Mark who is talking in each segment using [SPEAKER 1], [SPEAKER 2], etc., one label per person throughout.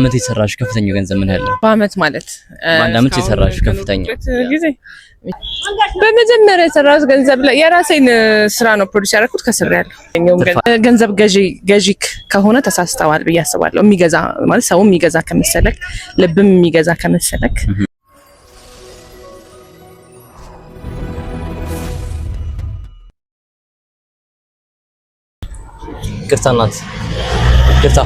[SPEAKER 1] በአመት የሰራሽ ከፍተኛ ገንዘብ ምን ያህል ነው?
[SPEAKER 2] በአመት ማለት
[SPEAKER 1] በአንድ አመት የሰራሽ ከፍተኛ
[SPEAKER 2] ጊዜ በመጀመሪያ የሰራሁት ገንዘብ ላይ የራሴን ስራ ነው ፕሮዲዩስ ያደረኩት ከስሬያለሁ። ገንዘብ ገዢ ከሆነ ተሳስተዋል ብዬ አስባለሁ። የሚገዛ ማለት ሰው የሚገዛ ከመሰለክ ልብም የሚገዛ ከመሰለክ
[SPEAKER 1] ቅርታ ናት ቅርታ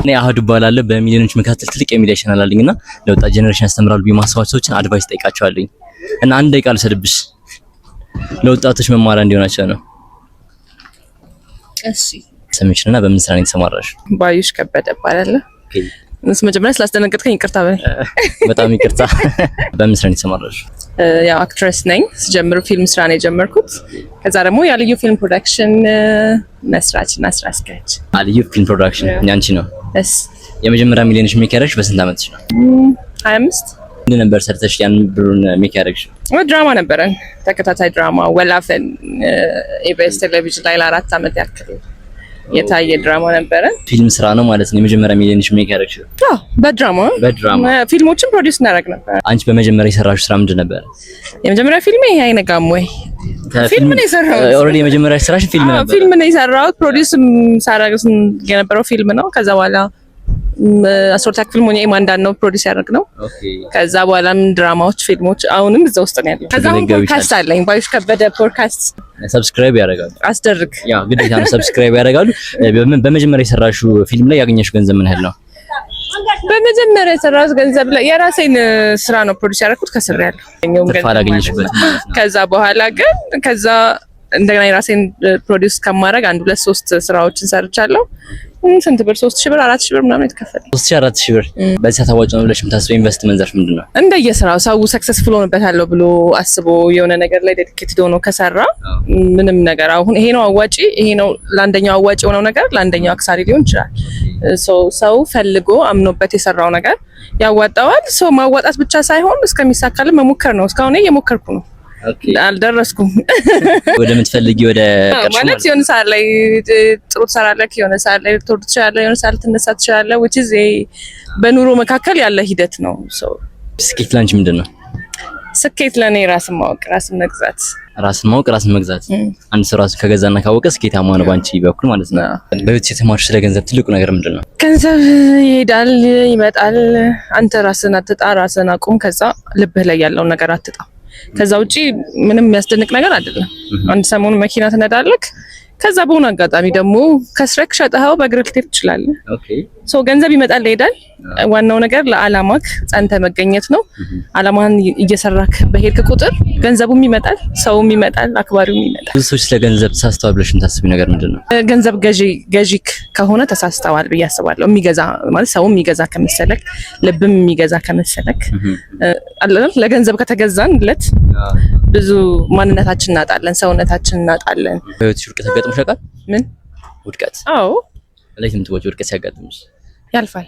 [SPEAKER 1] እኔ አህዱ እባላለሁ። በሚሊዮኖች መካከል ትልቅ የሚዲያ ቻናል አለኝና ለወጣት ጄኔሬሽን ያስተምራሉ በማስዋቸው ሰዎችን አድቫይስ ጠይቃቸዋለሁ እና አንድ ደቂቃ ልሰድብሽ ለወጣቶች መማሪያ እንዲሆናቸው ነው።
[SPEAKER 2] እሺ
[SPEAKER 1] ሰምሽና በምን ስራ ነው የተሰማራሽ?
[SPEAKER 2] ባዩሽ ከበደ እባላለሁ። እሺ መጀመሪያ ስላስደነገጥከኝ ይቅርታ በል።
[SPEAKER 1] በጣም ይቅርታ። በምን ስራ ነው የተሰማራሽ?
[SPEAKER 2] ያው አክትረስ ነኝ። ስጀምር ፊልም ስራ ነው የጀመርኩት። ከዛ ደግሞ ያልዩ ፊልም ፕሮዳክሽን መስራችና ስራ አስኪያጅ። ያልዩ ፊልም ፕሮዳክሽን ያንቺ ነው? እስ
[SPEAKER 1] የመጀመሪያ ሚሊዮንሽ ሜክ ያደረግሽ በስንት አመትሽ ነው?
[SPEAKER 2] 25
[SPEAKER 1] ምን ነበር ሰርተሽ ያን ብሩን ሜክ ያደረግሽ?
[SPEAKER 2] ድራማ ነበረን፣ ተከታታይ ድራማ ወላፈን ኢቢኤስ ቴሌቪዥን ላይ ለ4 አመት ያክል የታየ ድራማ ነበረ። ፊልም
[SPEAKER 1] ስራ ነው ማለት ነው የመጀመሪያ ሚሊዮንሽ ሜክ ያደረግሽ?
[SPEAKER 2] አዎ በድራማ ፊልሞችን ፕሮዲዩስ እናደርግ ነበር።
[SPEAKER 1] አንቺ በመጀመሪያ የሰራሽው ስራ ምንድን ነበር?
[SPEAKER 2] የመጀመሪያ ፊልም ይሄ አይነጋም ወይ ፊልም ነው የሰራሁት።
[SPEAKER 1] ኦልሬዲ የመጀመሪያ ስራሽ ፊልም ነበር?
[SPEAKER 2] ፊልም ነው የሰራሁት። ፕሮዲዩስ ሳደርግ የነበረው ፊልም ነው። ከዛ በኋላ አስወርታ ፊልም ሆኜ ማንዳን ነው ፕሮዲዩስ ያደረግነው። ከዛ በኋላም ድራማዎች፣ ፊልሞች አሁንም እዛ ውስጥ ነው ያለው። ከዛ ፖድካስት አለኝ ባዩሽ ከበደ ፖድካስት።
[SPEAKER 1] ሰብስክራይብ ያደርጋሉ?
[SPEAKER 2] አስደርግ
[SPEAKER 1] ያው ግዴታ ነው ሰብስክራይብ ያደርጋሉ። በመጀመሪያ የሰራሽው ፊልም ላይ ያገኘሽው ገንዘብ ምን ያህል ነው?
[SPEAKER 2] በመጀመሪያ የሰራሁት ገንዘብ ላይ የራሴን ስራ ነው ፕሮዲዩስ ያደረኩት ከስሬያለሁ። ከዛ በኋላ ግን እንደገና የራሴን ፕሮዲዩስ ከማድረግ 1 2 3 ስራዎችን ሰርቻለሁ። ስንት ብር? 3000 ብር 4000 ብር ምናምን የተከፈለ
[SPEAKER 1] 3000 4000 ብር። በዚህ ታዋጭ ነው ብለሽ የምታስበው ኢንቨስትመንት ዘርፍ ምንድነው?
[SPEAKER 2] እንደየስራው ሰው ሰክሰስፉል ሆነበታለሁ ብሎ አስቦ የሆነ ነገር ላይ ዴዲኬትድ ሆኖ ከሰራ ምንም ነገር አሁን ይሄ ነው አዋጪ፣ ይሄ ነው ለአንደኛው አዋጪ የሆነው ነገር ለአንደኛው አክሳሪ ሊሆን ይችላል። ሰው ፈልጎ አምኖበት የሰራው ነገር ያዋጣዋል። ሰው ማዋጣት ብቻ ሳይሆን እስከሚሳካል መሞከር ነው። እስካሁን እየሞከርኩ ነው። አልደረስኩም።
[SPEAKER 1] ወደ ምትፈልጊ ወደ
[SPEAKER 2] ማለት የሆነ ሰዓት ላይ ጥሩ ትሰራለህ፣ የሆነ ሰዓት ላይ ትወርድ ትችላለህ፣ የሆነ ሰዓት ልትነሳ ትችላለህ። which is በኑሮ መካከል ያለ ሂደት ነው።
[SPEAKER 1] ስኬት ላንቺ ምንድነው?
[SPEAKER 2] ስኬት ለኔ ራስን ማወቅ፣ ራስን መግዛት።
[SPEAKER 1] ራስን ማወቅ፣ ራስን መግዛት። አንድ ሰው ራስን ከገዛና ካወቀ ስኬታማ ነው ባንቺ በኩል ማለት ነው። በህይወት የተማርሽ ስለ ገንዘብ ትልቁ ነገር ምንድነው? ገንዘብ
[SPEAKER 2] ይሄዳል ይመጣል። አንተ ራስን አትጣ፣ ራስን አቁም። ከዛ ልብህ ላይ ያለውን ነገር አትጣ። ከዛ ውጪ ምንም የሚያስደንቅ ነገር አይደለም። አንድ ሰሞን መኪና ትነዳለህ፣ ከዛ በሆነ አጋጣሚ ደግሞ ከስረክ ሸጠኸው በእግርህ ልትሄድ ትችላለህ። ሶ ገንዘብ ይመጣል ይሄዳል። ዋናው ነገር ለዓላማክ ጸንተ መገኘት ነው። ዓላማህን እየሰራክ በሄድክ ቁጥር ገንዘቡም ይመጣል፣ ሰውም ይመጣል፣ አክባሪውም ይመጣል።
[SPEAKER 1] ብዙ ሰዎች ስለገንዘብ ተሳስተዋል ብለሽ የምታስቢው ነገር ምንድነው?
[SPEAKER 2] ገንዘብ ገዢ ከሆነ ተሳስተዋል ብዬ አስባለሁ። የሚገዛ ማለት ሰው የሚገዛ ከመሰለክ ልብም የሚገዛ ከመሰለክ ለገንዘብ ከተገዛንለት ብዙ ማንነታችን እናጣለን፣ ሰውነታችን እናጣለን።
[SPEAKER 1] ህይወትሽ ውድቀት ያጋጥምሽ ያውቃል?
[SPEAKER 2] ምን
[SPEAKER 1] ውድቀት?
[SPEAKER 2] አዎ
[SPEAKER 1] እንዴት የምትወጪ ውድቀት ሲያጋጥምሽ?
[SPEAKER 2] ያልፋል።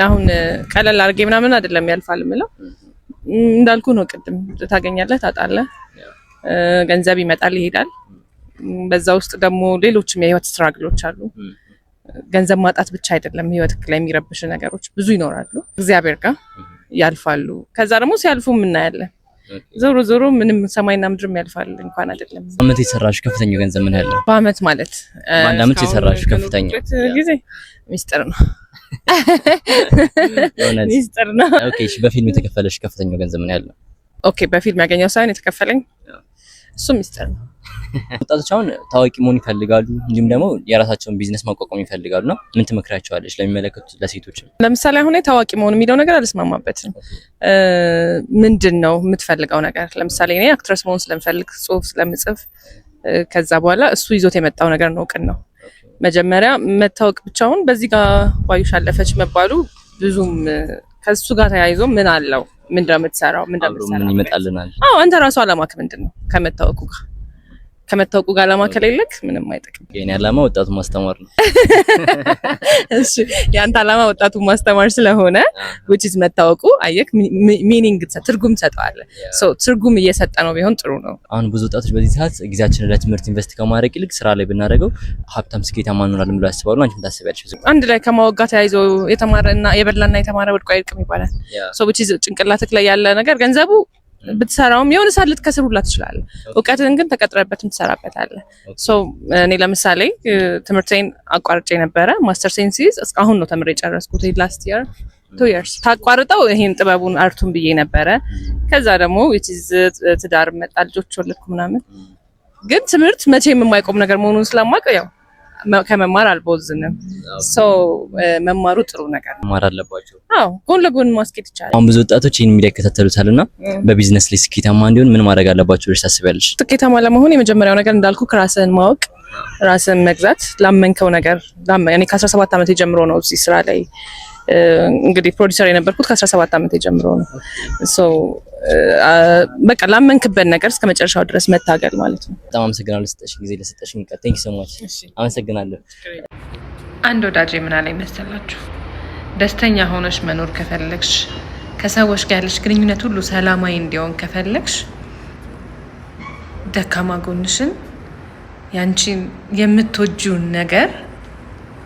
[SPEAKER 2] አሁን ቀለል አድርጌ ምናምን አይደለም ያልፋል የምለው። እንዳልኩ ነው ቅድም፣ ታገኛለህ፣ ታጣለህ፣ ገንዘብ ይመጣል ይሄዳል። በዛ ውስጥ ደግሞ ሌሎችም የህይወት ስትራግሎች አሉ። ገንዘብ ማጣት ብቻ አይደለም ህይወት ላይ የሚረብሽ ነገሮች ብዙ ይኖራሉ። እግዚአብሔር ጋር ያልፋሉ። ከዛ ደግሞ ሲያልፉ እናያለን። ዞሮ ምንም ሰማይና ምድርም ያልፋል እንኳን አይደለም።
[SPEAKER 1] በአመት የሰራሽ ከፍተኛ ገንዘብ ምን ያህል ነው?
[SPEAKER 2] በአመት ማለት
[SPEAKER 1] በአንድ አመት የሰራሽ ከፍተኛ
[SPEAKER 2] ጊዜ ሚስጥር ነው። ሚስጥር ነው።
[SPEAKER 1] ኦኬ እሺ። በፊልም የተከፈለሽ ከፍተኛ ገንዘብ ምን ያህል ነው?
[SPEAKER 2] ኦኬ በፊልም ያገኘው ሳይሆን የተከፈለኝ እሱ ሚስጥር ነው።
[SPEAKER 1] ወጣቶች አሁን ታዋቂ መሆን ይፈልጋሉ፣ እንዲሁም ደግሞ የራሳቸውን ቢዝነስ ማቋቋም ይፈልጋሉ እና ምን ትመክራቸዋለሽ ለሚመለከቱት ለሴቶች?
[SPEAKER 2] ለምሳሌ አሁን ታዋቂ መሆን የሚለው ነገር አልስማማበትም። ምንድነው የምትፈልገው ነገር? ለምሳሌ እኔ አክትረስ መሆን ስለምፈልግ ጽሁፍ ስለምጽፍ ከዛ በኋላ እሱ ይዞት የመጣው ነገር ነው ነው። መጀመሪያ መታወቅ ብቻውን በዚህ ጋር ባዩሽ አለፈች መባሉ ብዙም ከሱ ጋር ተያይዞ ምን አለው? ምንድነው የምትሰራው?
[SPEAKER 1] ምን ይመጣልናል?
[SPEAKER 2] አንተ ራሱ አላማክ ምንድነው ከመታወቁ ጋር ከመታወቁ ጋር ዓላማ ከሌለክ ምንም አይጠቅም።
[SPEAKER 1] የኔ ዓላማ ወጣቱን ማስተማር ነው።
[SPEAKER 2] እሺ ያንተ ዓላማ ወጣቱን ማስተማር ስለሆነ which is መታወቁ አየክ ሚኒንግ ትርጉም ትሰጠዋለህ። ሶ ትርጉም እየሰጠ ነው ቢሆን ጥሩ ነው።
[SPEAKER 1] አሁን ብዙ ወጣቶች በዚህ ሰዓት ጊዜያችንን ለትምህርት ኢንቨስት ከማድረግ ይልቅ ስራ ላይ ብናደርገው ሀብታም ስኬታማ እንሆናለን ብለው ያስባሉ። አንቺ ምን ታስቢያለሽ?
[SPEAKER 2] አንድ ላይ ከማወቅ ጋር ተያይዞ የተማረና የበላና የተማረ ወድቆ አይርቅም ይባላል። ሶ which is ጭንቅላትክ ላይ ያለ ነገር ገንዘቡ ብትሰራውም የሆነ ሰዓት ልትከስሩላት ትችላለህ። እውቀትን ግን ተቀጥረበትም ትሰራበታለህ። ሶ እኔ ለምሳሌ ትምህርቴን አቋርጬ ነበረ። ማስተር ሴንሲስ እስካሁን ነው ተምሬ ጨረስኩት። ላስት ይር 2 years ታቋርጠው ይሄን ጥበቡን አርቱን ብዬ ነበረ። ከዛ ደግሞ which is ትዳር መጣ፣ ልጆች ወለድኩ ምናምን። ግን ትምህርት መቼም የማይቆም ነገር መሆኑን ስለማውቅ ያው ከመማር አልቦዝንም። ሶ መማሩ ጥሩ ነገር ነው።
[SPEAKER 1] መማር አለባቸው።
[SPEAKER 2] አዎ ጎን ለጎን ማስኬድ ይቻላል።
[SPEAKER 1] አሁን ብዙ ወጣቶች ይሄን ሚዲያ ይከታተሉታልና በቢዝነስ ላይ ስኬታማ እንዲሆን ምን ማድረግ አለባቸው ብለሽ ታስቢያለሽ?
[SPEAKER 2] ስኬታማ ለመሆን የመጀመሪያው ነገር እንዳልኩ ራስህን ማወቅ፣ ራስህን መግዛት፣ ላመንከው ነገር እኔ ከ17 ዓመት ጀምሮ ነው እዚህ ስራ ላይ እንግዲህ ፕሮዲዩሰር የነበርኩት ከ17 ዓመት ጀምሮ ነው። ሶ በቃ ላመንክበት ነገር እስከ መጨረሻው ድረስ መታገል ማለት ነው።
[SPEAKER 1] በጣም አመሰግናለሁ ስለተሰጠሽ ጊዜ ለሰጠሽኝ። ቴንክ ዩ ሶ ማች። አመሰግናለሁ።
[SPEAKER 2] አንድ ወዳጄ ምን አለኝ መሰላችሁ? ደስተኛ ሆነሽ መኖር ከፈለግሽ፣ ከሰዎች ጋር ያለሽ ግንኙነት ሁሉ ሰላማዊ እንዲሆን ከፈለግሽ ደካማ ጎንሽን ያንቺን የምትወጂውን ነገር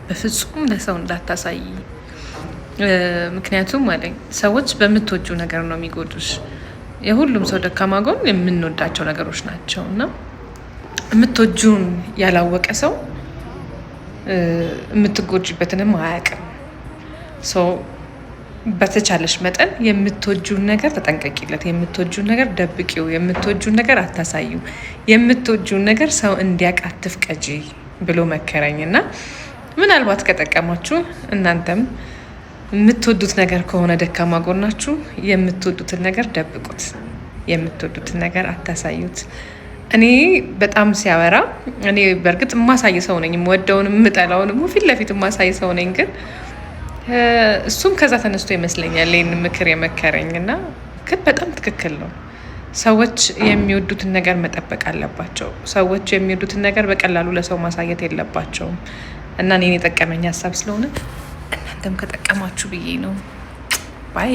[SPEAKER 2] በፍጹም ለሰው እንዳታሳይ። ምክንያቱም ማለት ሰዎች በምትወጁ ነገር ነው የሚጎዱሽ። የሁሉም ሰው ደካማ ጎን የምንወዳቸው ነገሮች ናቸው እና የምትወጁን ያላወቀ ሰው የምትጎጂበትንም አያውቅም። ሶ በተቻለሽ መጠን የምትወጁን ነገር ተጠንቀቂለት፣ የምትወጁን ነገር ደብቂው፣ የምትወጁን ነገር አታሳዩ፣ የምትወጁን ነገር ሰው እንዲያውቅ አትፍቀጂ ብሎ መከረኝ እና ምናልባት ከጠቀማችሁ እናንተም የምትወዱት ነገር ከሆነ ደካማ ጎናችሁ የምትወዱትን ነገር ደብቁት፣ የምትወዱትን ነገር አታሳዩት። እኔ በጣም ሲያወራ እኔ በእርግጥ የማሳይ ሰው ነኝ፣ የምወደውንም የምጠላውንም ፊት ለፊት የማሳይ ሰው ነኝ። ግን እሱም ከዛ ተነስቶ ይመስለኛል ይህን ምክር የመከረኝ እና ግን በጣም ትክክል ነው። ሰዎች የሚወዱትን ነገር መጠበቅ አለባቸው። ሰዎች የሚወዱትን ነገር በቀላሉ ለሰው ማሳየት የለባቸውም እና እኔን የጠቀመኝ ሀሳብ ስለሆነ እናንተም ከጠቀማችሁ ብዬ ነው። ባይ